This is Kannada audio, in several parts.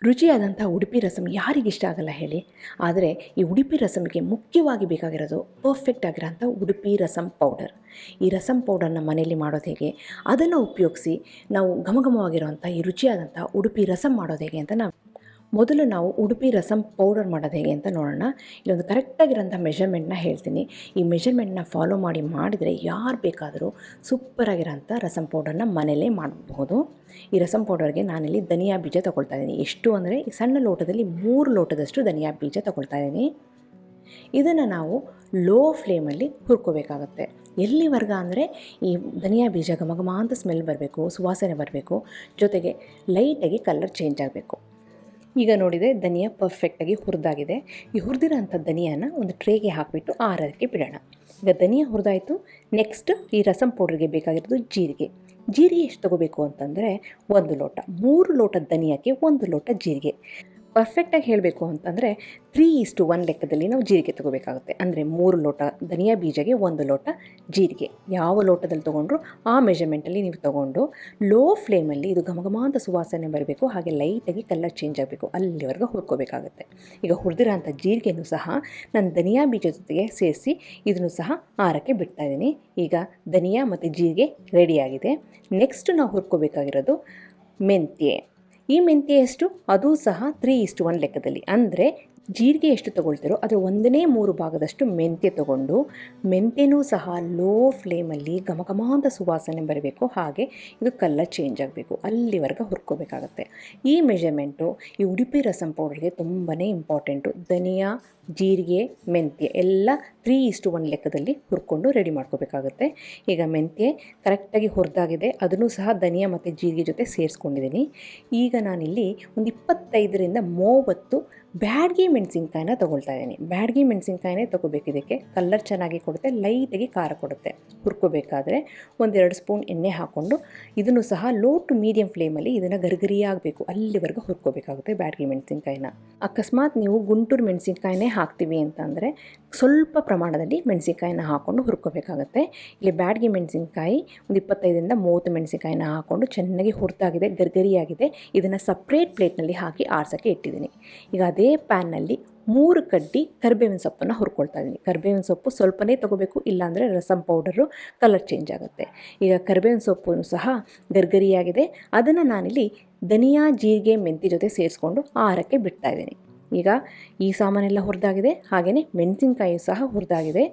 ರುಚಿಯಾದಂಥ ಉಡುಪಿ ರಸಮ್ ಯಾರಿಗಿಷ್ಟ ಆಗಲ್ಲ ಹೇಳಿ. ಆದರೆ ಈ ಉಡುಪಿ ರಸಮ್ಗೆ ಮುಖ್ಯವಾಗಿ ಬೇಕಾಗಿರೋದು ಪರ್ಫೆಕ್ಟ್ ಆಗಿರೋಂಥ ಉಡುಪಿ ರಸಮ್ ಪೌಡರ್. ಈ ರಸಮ್ ಪೌಡರ್ನ ಮನೆಯಲ್ಲಿ ಮಾಡೋದು ಹೇಗೆ, ಅದನ್ನು ಉಪಯೋಗಿಸಿ ನಾವು ಘಮಘಮವಾಗಿರುವಂಥ ಈ ರುಚಿಯಾದಂಥ ಉಡುಪಿ ರಸಮ್ ಮಾಡೋದು ಹೇಗೆ ಅಂತ ಮೊದಲು ನಾವು ಉಡುಪಿ ರಸಮ್ ಪೌಡರ್ ಮಾಡೋದು ಹೇಗೆ ಅಂತ ನೋಡೋಣ. ಇಲ್ಲೊಂದು ಕರೆಕ್ಟಾಗಿರೋಂಥ ಮೆಷರ್ಮೆಂಟ್ನ ಹೇಳ್ತೀನಿ. ಈ ಮೆಷರ್ಮೆಂಟ್ನ ಫಾಲೋ ಮಾಡಿದರೆ ಯಾರು ಬೇಕಾದರೂ ಸೂಪರಾಗಿರೋಂಥ ರಸಮ್ ಪೌಡರ್ನ ಮನೇಲೇ ಮಾಡಬಹುದು. ಈ ರಸಮ್ ಪೌಡರ್ಗೆ ನಾನಿಲ್ಲಿ ಧನಿಯಾ ಬೀಜ ತೊಗೊಳ್ತಾ ಇದ್ದೀನಿ. ಎಷ್ಟು ಅಂದರೆ ಈ ಸಣ್ಣ ಲೋಟದಲ್ಲಿ 3 ಲೋಟದಷ್ಟು ಧನಿಯಾ ಬೀಜ ತೊಗೊಳ್ತಾ ಇದ್ದೀನಿ. ಇದನ್ನು ನಾವು ಲೋ ಫ್ಲೇಮಲ್ಲಿ ಹುರ್ಕೋಬೇಕಾಗತ್ತೆ. ಎಲ್ಲಿವರೆಗ ಅಂದರೆ ಈ ಧನಿಯಾ ಬೀಜ ಘಮಘಮ ಅಂತ ಸ್ಮೆಲ್ ಬರಬೇಕು, ಸುವಾಸನೆ ಬರಬೇಕು, ಜೊತೆಗೆ ಲೈಟಾಗಿ ಕಲರ್ ಚೇಂಜ್ ಆಗಬೇಕು. ಈಗ ನೋಡಿದರೆ ಧನಿಯಾ ಪರ್ಫೆಕ್ಟಾಗಿ ಹುರಿದಾಗಿದೆ. ಈ ಹುರಿದಿರೋಂಥ ಧನಿಯಾನ ಒಂದು ಟ್ರೇಗೆ ಹಾಕಿಬಿಟ್ಟು ಆರೋದಕ್ಕೆ ಬಿಡೋಣ. ಈಗ ಧನಿಯಾ ಹುರಿದಾಯಿತು. ನೆಕ್ಸ್ಟ್ ಈ ರಸಮ್ ಪೌಡ್ರಿಗೆ ಬೇಕಾಗಿರೋದು ಜೀರಿಗೆ ಎಷ್ಟು ತೊಗೋಬೇಕು ಅಂತಂದರೆ 1 ಲೋಟ. 3 ಲೋಟ ಧನಿಯಾಕ್ಕೆ 1 ಲೋಟ ಜೀರಿಗೆ. ಪರ್ಫೆಕ್ಟಾಗಿ ಹೇಳಬೇಕು ಅಂತಂದರೆ 3:1 ಲೆಕ್ಕದಲ್ಲಿ ನಾವು ಜೀರಿಗೆ ತೊಗೋಬೇಕಾಗುತ್ತೆ. ಅಂದರೆ 3 ಲೋಟ ಧನಿಯಾ ಬೀಜಗೆ 1 ಲೋಟ ಜೀರಿಗೆ. ಯಾವ ಲೋಟದಲ್ಲಿ ತೊಗೊಂಡ್ರು ಆ ಮೆಷರ್ಮೆಂಟಲ್ಲಿ ನೀವು ತೊಗೊಂಡು ಲೋ ಫ್ಲೇಮಲ್ಲಿ ಇದು ಘಮಘಮ ಅಂತ ಸುವಾಸನೆ ಬರಬೇಕು, ಹಾಗೆ ಲೈಟಾಗಿ ಕಲರ್ ಚೇಂಜ್ ಆಗಬೇಕು, ಅಲ್ಲಿವರೆಗೂ ಹುರ್ಕೋಬೇಕಾಗುತ್ತೆ. ಈಗ ಹುರಿದಿರೋಂಥ ಜೀರಿಗೆನೂ ಸಹ ನಾನು ಧನಿಯಾ ಬೀಜ ಜೊತೆಗೆ ಸೇರಿಸಿ ಇದನ್ನು ಸಹ ಆರಕ್ಕೆ ಬಿಡ್ತಾಯಿದ್ದೀನಿ. ಈಗ ಧನಿಯಾ ಮತ್ತು ಜೀರಿಗೆ ರೆಡಿಯಾಗಿದೆ. ನೆಕ್ಸ್ಟ್ ನಾವು ಹುರ್ಕೋಬೇಕಾಗಿರೋದು ಮೆಂತ್ಯ. ಈ ಮೆಂತ್ಯ ಎಷ್ಟು, ಅದು ಸಹ 3:1 ಲೆಕ್ಕದಲ್ಲಿ. ಅಂದರೆ ಜೀರಿಗೆ ಎಷ್ಟು ತೊಗೊಳ್ತಿರೋ ಅದರ 1/3 ಭಾಗದಷ್ಟು ಮೆಂತ್ಯ ತೊಗೊಂಡು, ಮೆಂತ್ಯನೂ ಸಹ ಲೋ ಫ್ಲೇಮಲ್ಲಿ ಘಮಘಮ ಅಂತ ಸುವಾಸನೆ ಬರಬೇಕು, ಹಾಗೆ ಇದು ಕಲರ್ ಚೇಂಜ್ ಆಗಬೇಕು, ಅಲ್ಲಿವರೆಗೆ ಹುರ್ಕೋಬೇಕಾಗತ್ತೆ. ಈ ಮೆಷರ್ಮೆಂಟು ಈ ಉಡುಪಿ ರಸಮ್ ಪೌಡರ್ಗೆ ತುಂಬಾ ಇಂಪಾರ್ಟೆಂಟು. ಧನಿಯಾ, ಜೀರಿಗೆ, ಮೆಂತ್ಯ ಎಲ್ಲ 3:1 ಲೆಕ್ಕದಲ್ಲಿ ಹುರ್ಕೊಂಡು ರೆಡಿ ಮಾಡ್ಕೋಬೇಕಾಗುತ್ತೆ. ಈಗ ಮೆಂತ್ಯ ಕರೆಕ್ಟಾಗಿ ಹುರಿದಾಗಿದೆ, ಅದನ್ನು ಸಹ ಧನಿಯಾ ಮತ್ತು ಜೀರಿಗೆ ಜೊತೆ ಸೇರಿಸ್ಕೊಂಡಿದ್ದೀನಿ. ಈಗ ನಾನಿಲ್ಲಿ ಒಂದು 25ರಿಂದ 30 ಬ್ಯಾಡಗಿ ಮೆಣಸಿನ್ಕಾಯಿನ ತೊಗೊಳ್ತಾ ಇದ್ದೀನಿ. ಬ್ಯಾಡಗಿ ಮೆಣಸಿನ್ಕಾಯಿನೇ ತೊಗೋಬೇಕು. ಇದಕ್ಕೆ ಕಲರ್ ಚೆನ್ನಾಗಿ ಕೊಡುತ್ತೆ, ಲೈಟಾಗಿ ಖಾರ ಕೊಡುತ್ತೆ. ಹುರ್ಕೋಬೇಕಾದ್ರೆ 1-2 ಸ್ಪೂನ್ ಎಣ್ಣೆ ಹಾಕ್ಕೊಂಡು ಇದನ್ನು ಸಹ ಲೋ ಟು ಮೀಡಿಯಮ್ ಫ್ಲೇಮಲ್ಲಿ ಇದನ್ನು ಗರಿಗರಿಯಾಗಬೇಕು, ಅಲ್ಲಿವರೆಗೂ ಹುರ್ಕೋಬೇಕಾಗುತ್ತೆ ಬ್ಯಾಡಗಿ ಮೆಣಸಿನ್ಕಾಯಿನ. ಅಕಸ್ಮಾತ್ ನೀವು ಗುಂಟೂರು ಮೆಣಸಿನ್ಕಾಯಿನೇ ಹಾಕ್ತೀವಿ ಅಂತಂದರೆ ಸ್ವಲ್ಪ ಪ್ರಮಾಣದಲ್ಲಿ ಮೆಣಸಿನ್ಕಾಯಿನ ಹಾಕ್ಕೊಂಡು ಹುರ್ಕೋಬೇಕಾಗುತ್ತೆ. ಇಲ್ಲಿ ಬ್ಯಾಡಗಿ ಮೆಣಸಿನ್ಕಾಯಿ ಒಂದು 25ರಿಂದ 30 ಮೆಣಸಿನ್ಕಾಯಿನ ಹಾಕ್ಕೊಂಡು ಚೆನ್ನಾಗಿ ಹುರಿದಾಗಿದೆ, ಗರಿಗರಿಯಾಗಿದೆ. ಇದನ್ನು ಸಪ್ರೇಟ್ ಪ್ಲೇಟ್ನಲ್ಲಿ ಹಾಕಿ ಆರ್ಸೋಕ್ಕೆ ಇಟ್ಟಿದ್ದೀನಿ. ಈಗ ಅದೇ ಪ್ಯಾನ್ನಲ್ಲಿ 3 ಕಡ್ಡಿ ಕರಿಬೇವಿನ ಸೊಪ್ಪನ್ನು ಹುರ್ಕೊಳ್ತಾ ಇದ್ದೀನಿ. ಕರಿಬೇವಿನ ಸೊಪ್ಪು ಸ್ವಲ್ಪನೇ ತೊಗೋಬೇಕು, ಇಲ್ಲಾಂದರೆ ರಸಮ್ ಪೌಡರು ಕಲರ್ ಚೇಂಜ್ ಆಗುತ್ತೆ. ಈಗ ಕರಿಬೇವಿನ ಸೊಪ್ಪು ಸಹ ಗರಿಗರಿಯಾಗಿದೆ. ಅದನ್ನು ನಾನಿಲ್ಲಿ ಧನಿಯಾ, ಜೀರಿಗೆ, ಮೆಂತ್ಯ ಜೊತೆ ಸೇರಿಸ್ಕೊಂಡು ಆರಕ್ಕೆ ಬಿಡ್ತಾ ಇದ್ದೀನಿ. ಈಗ ಈ ಸಾಮಾನೆಲ್ಲ ಹುರಿದಾಗಿದೆ, ಹಾಗೆಯೇ ಮೆಣಸಿನ್ಕಾಯಿ ಸಹ ಹುರಿದಾಗಿದೆ.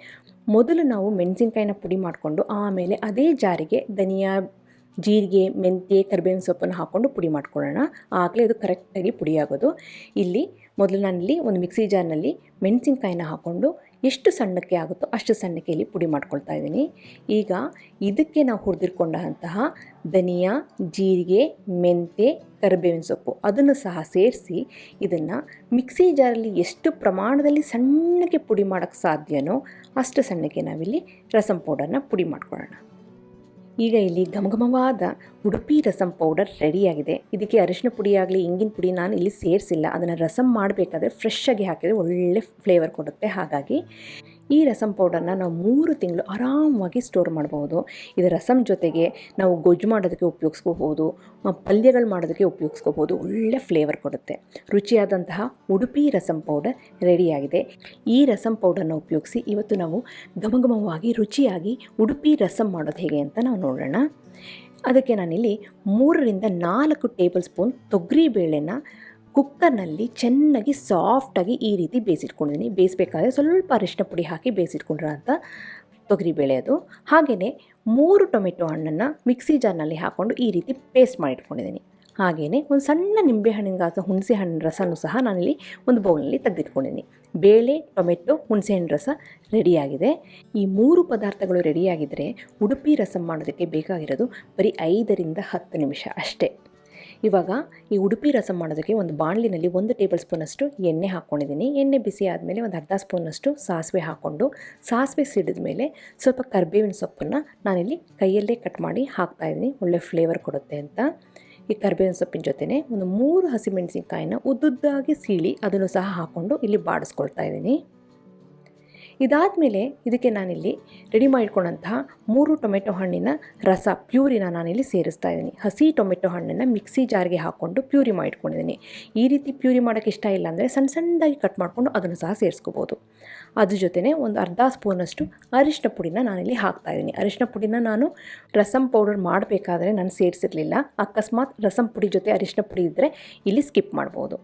ಮೊದಲು ನಾವು ಮೆಣಸಿನ್ಕಾಯಿನ ಪುಡಿ ಮಾಡಿಕೊಂಡು ಆಮೇಲೆ ಅದೇ ಜಾರಿಗೆ ಧನಿಯಾ, ಜೀರಿಗೆ, ಮೆಂತ್ಯ, ಕರಿಬೇವಿನ ಸೊಪ್ಪನ್ನು ಹಾಕ್ಕೊಂಡು ಪುಡಿ ಮಾಡ್ಕೊಳ್ಳೋಣ. ಆಗಲೇ ಅದು ಕರೆಕ್ಟಾಗಿ ಪುಡಿ ಆಗೋದು. ಇಲ್ಲಿ ಮೊದಲು ನಾನಿಲ್ಲಿ ಒಂದು ಮಿಕ್ಸಿ ಜಾರ್ನಲ್ಲಿ ಮೆಣಸಿನ್ಕಾಯಿನ ಹಾಕ್ಕೊಂಡು ಎಷ್ಟು ಸಣ್ಣಕ್ಕೆ ಆಗುತ್ತೋ ಅಷ್ಟು ಸಣ್ಣಕ್ಕೆ ಇಲ್ಲಿ ಪುಡಿ ಮಾಡ್ಕೊಳ್ತಾ ಇದ್ದೀನಿ. ಈಗ ಇದಕ್ಕೆ ನಾವು ಹುರಿದಿಟ್ಕೊಂಡಂತಹ ಧನಿಯಾ, ಜೀರಿಗೆ, ಮೆಂತ್ಯ, ಕರಿಬೇವಿನ ಸೊಪ್ಪು ಅದನ್ನು ಸಹ ಸೇರಿಸಿ ಇದನ್ನು ಮಿಕ್ಸಿ ಜಾರಲ್ಲಿ ಎಷ್ಟು ಪ್ರಮಾಣದಲ್ಲಿ ಸಣ್ಣಕ್ಕೆ ಪುಡಿ ಮಾಡೋಕ್ಕೆ ಸಾಧ್ಯನೋ ಅಷ್ಟು ಸಣ್ಣಕ್ಕೆ ನಾವಿಲ್ಲಿ ರಸಮ್ ಪೌಡರ್ನ ಪುಡಿ ಮಾಡ್ಕೊಳ್ಳೋಣ. ಈಗ ಇಲ್ಲಿ ಘಮಘಮವಾದ ಉಡುಪಿ ರಸಮ್ ಪೌಡರ್ ರೆಡಿಯಾಗಿದೆ. ಇದಕ್ಕೆ ಅರಿಶಿನ ಪುಡಿ ಆಗಲಿ ಇಂಗಿನ ಪುಡಿ ನಾನು ಇಲ್ಲಿ ಸೇರಿಸಿಲ್ಲ. ಅದನ್ನು ರಸಮ್ ಮಾಡಬೇಕಾದ್ರೆ ಫ್ರೆಶ್ ಆಗಿ ಹಾಕಿದರೆ ಒಳ್ಳೆ ಫ್ಲೇವರ್ ಕೊಡುತ್ತೆ. ಹಾಗಾಗಿ ಈ ರಸಮ್ ಪೌಡರ್ನ ನಾವು 3 ತಿಂಗಳು ಆರಾಮವಾಗಿ ಸ್ಟೋರ್ ಮಾಡಬಹುದು. ಇದು ರಸಮ್ ಜೊತೆಗೆ ನಾವು ಗೊಜ್ಜು ಮಾಡೋದಕ್ಕೆ ಉಪಯೋಗಿಸ್ಕೋಬೋದು, ಪಲ್ಯಗಳು ಮಾಡೋದಕ್ಕೆ ಉಪಯೋಗಿಸ್ಕೋಬೋದು. ಒಳ್ಳೆ ಫ್ಲೇವರ್ ಕೊಡುತ್ತೆ. ರುಚಿಯಾದಂತಹ ಉಡುಪಿ ರಸಮ್ ಪೌಡರ್ ರೆಡಿಯಾಗಿದೆ. ಈ ರಸಮ್ ಪೌಡರ್ನ ಉಪಯೋಗಿಸಿ ಇವತ್ತು ನಾವು ಘಮಘಮವಾಗಿ ರುಚಿಯಾಗಿ ಉಡುಪಿ ರಸಮ್ ಮಾಡೋದು ಹೇಗೆ ಅಂತ ನಾವು ನೋಡೋಣ. ಅದಕ್ಕೆ ನಾನಿಲ್ಲಿ 3ರಿಂದ 4 ಟೇಬಲ್ ಸ್ಪೂನ್ ತೊಗರಿಬೇಳೆನ ಕುಕ್ಕರ್ನಲ್ಲಿ ಚೆನ್ನಾಗಿ ಸಾಫ್ಟಾಗಿ ಈ ರೀತಿ ಬೇಯಿಸಿಟ್ಕೊಂಡಿದ್ದೀನಿ. ಬೇಯಿಸಬೇಕಾದ್ರೆ ಸ್ವಲ್ಪ ಅರಿಶಿನ ಪುಡಿ ಹಾಕಿ ಬೇಯಿಸಿಟ್ಕೊಂಡ್ರೆ ಅಂತ ತೊಗರಿಬೇಳೆ ಅದು. ಹಾಗೆಯೇ 3 ಟೊಮೆಟೊ ಹಣ್ಣನ್ನು ಮಿಕ್ಸಿ ಜಾರ್ನಲ್ಲಿ ಹಾಕ್ಕೊಂಡು ಈ ರೀತಿ ಪೇಸ್ಟ್ ಮಾಡಿಟ್ಕೊಂಡಿದ್ದೀನಿ. ಹಾಗೆಯೇ ಒಂದು ಸಣ್ಣ ನಿಂಬೆಹಣ್ಣಿನ ಹುಣಸೆ ಹಣ್ಣಿನ ರಸನೂ ಸಹ ನಾನಿಲ್ಲಿ ಒಂದು ಬೌಲ್ನಲ್ಲಿ ತೆಗೆದಿಟ್ಕೊಂಡಿದ್ದೀನಿ. ಬೇಳೆ, ಟೊಮೆಟೊ, ಹುಣಸೆಹಣ್ಣು ರಸ ರೆಡಿಯಾಗಿದೆ. ಈ 3 ಪದಾರ್ಥಗಳು ರೆಡಿಯಾಗಿದ್ದರೆ ಉಡುಪಿ ರಸಮ್ ಮಾಡೋದಕ್ಕೆ ಬೇಕಾಗಿರೋದು ಬರೀ 5ರಿಂದ 10 ನಿಮಿಷ ಅಷ್ಟೇ. ಇವಾಗ ಈ ಉಡುಪಿ ರಸಮ್ ಮಾಡೋದಕ್ಕೆ ಒಂದು ಬಾಣಲಿನಲ್ಲಿ 1 ಟೇಬಲ್ ಸ್ಪೂನಷ್ಟು ಎಣ್ಣೆ ಹಾಕ್ಕೊಂಡಿದ್ದೀನಿ. ಎಣ್ಣೆ ಬಿಸಿ ಆದಮೇಲೆ ಒಂದು ಅರ್ಧ ಸ್ಪೂನಷ್ಟು ಸಾಸಿವೆ ಹಾಕ್ಕೊಂಡು, ಸಾಸಿವೆ ಸಿಡಿದ ಮೇಲೆ ಸ್ವಲ್ಪ ಕರಿಬೇವಿನ ಸೊಪ್ಪನ್ನು ನಾನಿಲ್ಲಿ ಕೈಯಲ್ಲೇ ಕಟ್ ಮಾಡಿ ಹಾಕ್ತಾಯಿದ್ದೀನಿ, ಒಳ್ಳೆ ಫ್ಲೇವರ್ ಕೊಡುತ್ತೆ ಅಂತ. ಈ ಕರಿಬೇವಿನ ಸೊಪ್ಪಿನ ಜೊತೆನೇ ಒಂದು 3 ಹಸಿಮೆಣಸಿನ್ಕಾಯಿನ ಉದ್ದುದ್ದಾಗಿ ಸೀಳಿ ಅದನ್ನು ಸಹ ಹಾಕ್ಕೊಂಡು ಇಲ್ಲಿ ಬಾಡಿಸ್ಕೊಳ್ತಾ ಇದ್ದೀನಿ. ಇದಾದಮೇಲೆ ಇದಕ್ಕೆ ನಾನಿಲ್ಲಿ ರೆಡಿ ಮಾಡಿಕೊಂಡಂತಹ 3 ಟೊಮೆಟೊ ಹಣ್ಣಿನ ರಸ ಪ್ಯೂರಿನ ನಾನಿಲ್ಲಿ ಸೇರಿಸ್ತಾ ಇದ್ದೀನಿ. ಹಸಿ ಟೊಮೆಟೊ ಹಣ್ಣನ್ನು ಮಿಕ್ಸಿ ಜಾರ್ಗೆ ಹಾಕ್ಕೊಂಡು ಪ್ಯೂರಿ ಮಾಡಿಟ್ಕೊಂಡಿದ್ದೀನಿ. ಈ ರೀತಿ ಪ್ಯೂರಿ ಮಾಡೋಕ್ಕೆ ಇಷ್ಟ ಇಲ್ಲ ಅಂದರೆ ಸಣ್ಣ ಸಣ್ಣದಾಗಿ ಕಟ್ ಮಾಡಿಕೊಂಡು ಅದನ್ನು ಸಹ ಸೇರಿಸ್ಕೋಬೋದು. ಅದ್ರ ಜೊತೆನೇ ಒಂದು ಅರ್ಧ ಸ್ಪೂನಷ್ಟು ಅರಿಶಿನ ಪುಡಿನ ನಾನಿಲ್ಲಿ ಹಾಕ್ತಾಯಿದ್ದೀನಿ. ಅರಿಶಿನ ಪುಡಿನ ನಾನು ರಸಮ್ ಪೌಡರ್ ಮಾಡಬೇಕಾದ್ರೆ ನಾನು ಸೇರಿಸಿರಲಿಲ್ಲ. ಅಕಸ್ಮಾತ್ ರಸಮ್ ಪುಡಿ ಜೊತೆ ಅರಿಶಿನ ಪುಡಿ ಇದ್ದರೆ ಇಲ್ಲಿ ಸ್ಕಿಪ್ ಮಾಡ್ಬೋದು.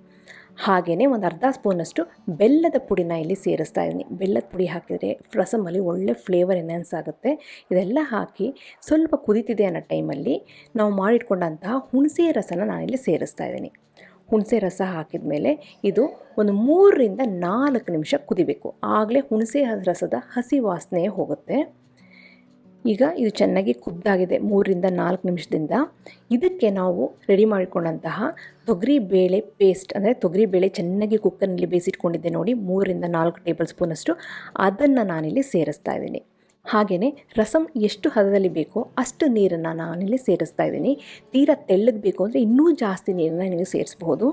ಹಾಗೆಯೇ ಒಂದು ಅರ್ಧ ಸ್ಪೂನಷ್ಟು ಬೆಲ್ಲದ ಪುಡಿನ ಇಲ್ಲಿ ಸೇರಿಸ್ತಾ ಇದ್ದೀನಿ. ಬೆಲ್ಲದ ಪುಡಿ ಹಾಕಿದರೆ ರಸಮಲ್ಲಿ ಒಳ್ಳೆ ಫ್ಲೇವರ್ ಎನ್ಹಾನ್ಸ್ ಆಗುತ್ತೆ. ಇದೆಲ್ಲ ಹಾಕಿ ಸ್ವಲ್ಪ ಕುದೀತಿದೆ ಅನ್ನೋ ಟೈಮಲ್ಲಿ ನಾವು ಮಾಡಿಟ್ಕೊಂಡಂತಹ ಹುಣಸೆ ರಸನ ನಾನಿಲ್ಲಿ ಸೇರಿಸ್ತಾ ಇದ್ದೀನಿ. ಹುಣಸೆ ರಸ ಹಾಕಿದ ಮೇಲೆ ಇದು ಒಂದು 3 ರಿಂದ 4 ನಿಮಿಷ ಕುದಿಬೇಕು. ಆಗಲೇ ಹುಣಸೆ ರಸದ ಹಸಿ ವಾಸನೆ ಹೋಗುತ್ತೆ. ಈಗ ಇದು ಚೆನ್ನಾಗಿ ಕುದ್ದಾಗಿದೆ 3 ರಿಂದ 4 ನಿಮಿಷದಿಂದ. ಇದಕ್ಕೆ ನಾವು ರೆಡಿ ಮಾಡಿಕೊಂಡಂತಹ ತೊಗರಿ ಬೇಳೆ ಪೇಸ್ಟ್, ಅಂದರೆ ತೊಗರಿ ಬೇಳೆ ಚೆನ್ನಾಗಿ ಕುಕ್ಕರ್ನಲ್ಲಿ ಬೇಯಿಸಿಟ್ಕೊಂಡಿದ್ದೆ ನೋಡಿ, 3 ರಿಂದ 4 ಟೇಬಲ್ ಸ್ಪೂನಷ್ಟು, ಅದನ್ನು ನಾನಿಲ್ಲಿ ಸೇರಿಸ್ತಾ ಇದ್ದೀನಿ. ಹಾಗೆಯೇ ರಸಮ್ ಎಷ್ಟು ಹದದಲ್ಲಿ ಬೇಕೋ ಅಷ್ಟು ನೀರನ್ನು ನಾನಿಲ್ಲಿ ಸೇರಿಸ್ತಾ ಇದ್ದೀನಿ. ತೀರಾ ತೆಳ್ಳಗೆ ಬೇಕು ಅಂದರೆ ಇನ್ನೂ ಜಾಸ್ತಿ ನೀರನ್ನು ನೀವು ಸೇರಿಸ್ಬೋದು.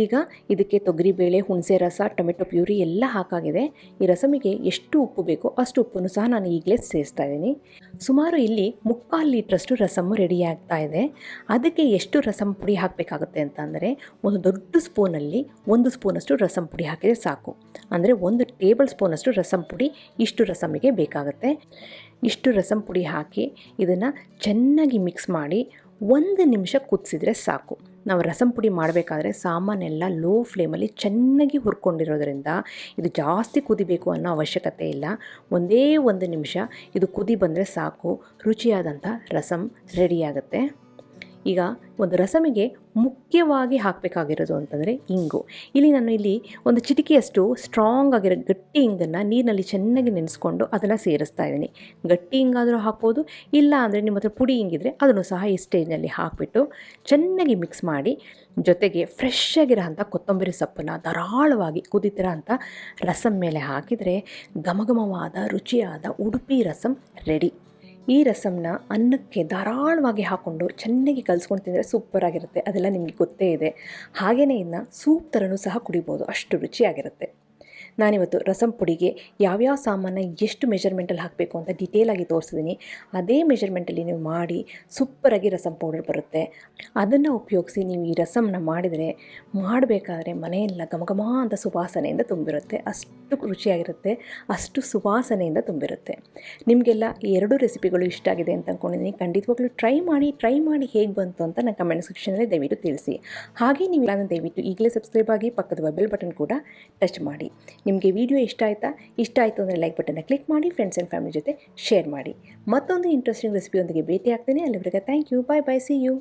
ಈಗ ಇದಕ್ಕೆ ತೊಗರಿಬೇಳೆ, ಹುಣಸೆ ರಸ, ಟೊಮೆಟೊ ಪ್ಯೂರಿ ಎಲ್ಲ ಹಾಕಾಗಿದೆ. ಈ ರಸಮಿಗೆ ಎಷ್ಟು ಉಪ್ಪು ಬೇಕೋ ಅಷ್ಟು ಉಪ್ಪನ್ನು ಸಹ ನಾನು ಈಗಲೇ ಸೇರಿಸ್ತಾ ಇದ್ದೀನಿ. ಸುಮಾರು ಇಲ್ಲಿ 3/4 ಲೀಟ್ರಷ್ಟು ರಸಮ್ಮು ರೆಡಿ ಆಗ್ತಾ ಇದೆ. ಅದಕ್ಕೆ ಎಷ್ಟು ರಸಮ್ ಪುಡಿ ಹಾಕಬೇಕಾಗುತ್ತೆ ಅಂತಂದರೆ, ಒಂದು ದೊಡ್ಡ ಸ್ಪೂನಲ್ಲಿ 1 ಸ್ಪೂನಷ್ಟು ರಸಮ್ ಪುಡಿ ಹಾಕಿದರೆ ಸಾಕು. ಅಂದರೆ 1 ಟೇಬಲ್ ಸ್ಪೂನಷ್ಟು ರಸಮ್ ಪುಡಿ ಇಷ್ಟು ರಸಮಿಗೆ ಬೇಕಾಗುತ್ತೆ. ಇಷ್ಟು ರಸಮ್ ಪುಡಿ ಹಾಕಿ ಇದನ್ನು ಚೆನ್ನಾಗಿ ಮಿಕ್ಸ್ ಮಾಡಿ 1 ನಿಮಿಷ ಕುದಿಸಿದ್ರೆ ಸಾಕು. ನಾವು ರಸಮ್ ಪುಡಿ ಮಾಡಬೇಕಾದ್ರೆ ಸಾಮಾನೆಲ್ಲ ಲೋ ಫ್ಲೇಮಲ್ಲಿ ಚೆನ್ನಾಗಿ ಹುರ್ಕೊಂಡಿರೋದ್ರಿಂದ ಇದು ಜಾಸ್ತಿ ಕುದಿಬೇಕು ಅನ್ನೋ ಅವಶ್ಯಕತೆ ಇಲ್ಲ. ಒಂದೇ 1 ನಿಮಿಷ ಇದು ಕುದಿ ಬಂದರೆ ಸಾಕು, ರುಚಿಯಾದಂಥ ರಸಮ್ ರೆಡಿಯಾಗುತ್ತೆ. ಈಗ ಒಂದು ರಸಮಿಗೆ ಮುಖ್ಯವಾಗಿ ಹಾಕಬೇಕಾಗಿರೋದು ಅಂತಂದರೆ ಇಂಗು. ಇಲ್ಲಿ ಒಂದು ಚಿಟಿಕೆಯಷ್ಟು ಸ್ಟ್ರಾಂಗ್ ಆಗಿರೋ ಗಟ್ಟಿ ಇಂಗನ್ನು ನೀರಿನಲ್ಲಿ ಚೆನ್ನಾಗಿ ನೆನೆಸ್ಕೊಂಡು ಅದನ್ನು ಸೇರಿಸ್ತಾ ಇದ್ದೀನಿ. ಗಟ್ಟಿ ಇಂಗಾದರೂ ಹಾಕ್ಬೋದು, ಇಲ್ಲ ಅಂದರೆ ನಿಮ್ಮ ಹತ್ರ ಪುಡಿ ಇಂಗಿದ್ರೆ ಅದನ್ನು ಸಹ ಈ ಸ್ಟೇಜ್ನಲ್ಲಿ ಹಾಕಿಬಿಟ್ಟು ಚೆನ್ನಾಗಿ ಮಿಕ್ಸ್ ಮಾಡಿ, ಜೊತೆಗೆ ಫ್ರೆಶ್ ಆಗಿರೋಂಥ ಕೊತ್ತಂಬರಿ ಸೊಪ್ಪನ್ನು ಧಾರಾಳವಾಗಿ ಕುದಿತಿರೋ ಅಂಥ ರಸಮ್ ಮೇಲೆ ಹಾಕಿದರೆ ಘಮಘಮವಾದ ರುಚಿಯಾದ ಉಡುಪಿ ರಸಮ್ ರೆಡಿ. ಈ ರಸಮ್ನ ಅನ್ನಕ್ಕೆ ಧಾರಾಳವಾಗಿ ಹಾಕ್ಕೊಂಡು ಚೆನ್ನಾಗಿ ಕಲಿಸ್ಕೊಂಡು ತಿಂದರೆ ಸೂಪರಾಗಿರುತ್ತೆ. ಅದೆಲ್ಲ ನಿಮಗೆ ಗೊತ್ತೇ ಇದೆ. ಹಾಗೆಯೇ ಇನ್ನು ಸೂಪ್ ಥರನೂ ಸಹ ಕುಡಿಬೋದು, ಅಷ್ಟು ರುಚಿಯಾಗಿರುತ್ತೆ. ನಾನಿವತ್ತು ರಸಮ್ ಪುಡಿಗೆ ಯಾವ್ಯಾವ ಸಾಮಾನು ಎಷ್ಟು ಮೆಜರ್ಮೆಂಟಲ್ಲಿ ಹಾಕಬೇಕು ಅಂತ ಡೀಟೇಲಾಗಿ ತೋರಿಸಿದ್ದೀನಿ. ಅದೇ ಮೆಜರ್ಮೆಂಟಲ್ಲಿ ನೀವು ಮಾಡಿ ಸೂಪರಾಗಿ ರಸಮ್ ಪೌಡರ್ ಬರುತ್ತೆ. ಅದನ್ನು ಉಪಯೋಗಿಸಿ ನೀವು ಈ ರಸಮ್ನ ಮಾಡಿದರೆ ಮಾಡಬೇಕಾದ್ರೆ ಮನೆಯೆಲ್ಲ ಘಮಘಮ ಅಂತ ಸುವಾಸನೆಯಿಂದ ತುಂಬಿರುತ್ತೆ. ಅಷ್ಟು ರುಚಿಯಾಗಿರುತ್ತೆ, ಅಷ್ಟು ಸುವಾಸನೆಯಿಂದ ತುಂಬಿರುತ್ತೆ. ನಿಮಗೆಲ್ಲ ಈ 2 ರೆಸಿಪಿಗಳು ಇಷ್ಟ ಆಗಿದೆ ಅಂತ ಅಂದ್ಕೊಂಡಿದ್ದೀನಿ. ಖಂಡಿತವಾಗ್ಲೂ ಟ್ರೈ ಮಾಡಿ ಹೇಗೆ ಬಂತು ಅಂತ ನನ್ನ ಕಮೆಂಟ್ ಸೆಕ್ಷನಲ್ಲಿ ದಯವಿಟ್ಟು ತಿಳಿಸಿ. ಹಾಗೆ ನೀವು ದಯವಿಟ್ಟು ಈಗಲೇ ಸಬ್ಸ್ಕ್ರೈಬ್ ಆಗಿ ಪಕ್ಕದ ಬೆಲ್ ಬಟನ್ ಕೂಡ ಟಚ್ ಮಾಡಿ. ನಿಮಗೆ ವಿಡಿಯೋ ಇಷ್ಟ ಆಯಿತು ಅಂದರೆ ಲೈಕ್ ಬಟನ್ನ ಕ್ಲಿಕ್ ಮಾಡಿ, ಫ್ರೆಂಡ್ಸ್ ಆ್ಯಂಡ್ ಫ್ಯಾಮಿಲಿ ಜೊತೆ ಶೇರ್ ಮಾಡಿ. ಮತ್ತೊಂದು ಇಂಟ್ರೆಸ್ಟಿಂಗ್ ರೆಸಿಪಿಯೊಂದಿಗೆ ಭೇಟಿ ಆಗ್ತೇನೆ. ಅಲ್ಲಿವರೆಗೆ thank you, bye bye, see you.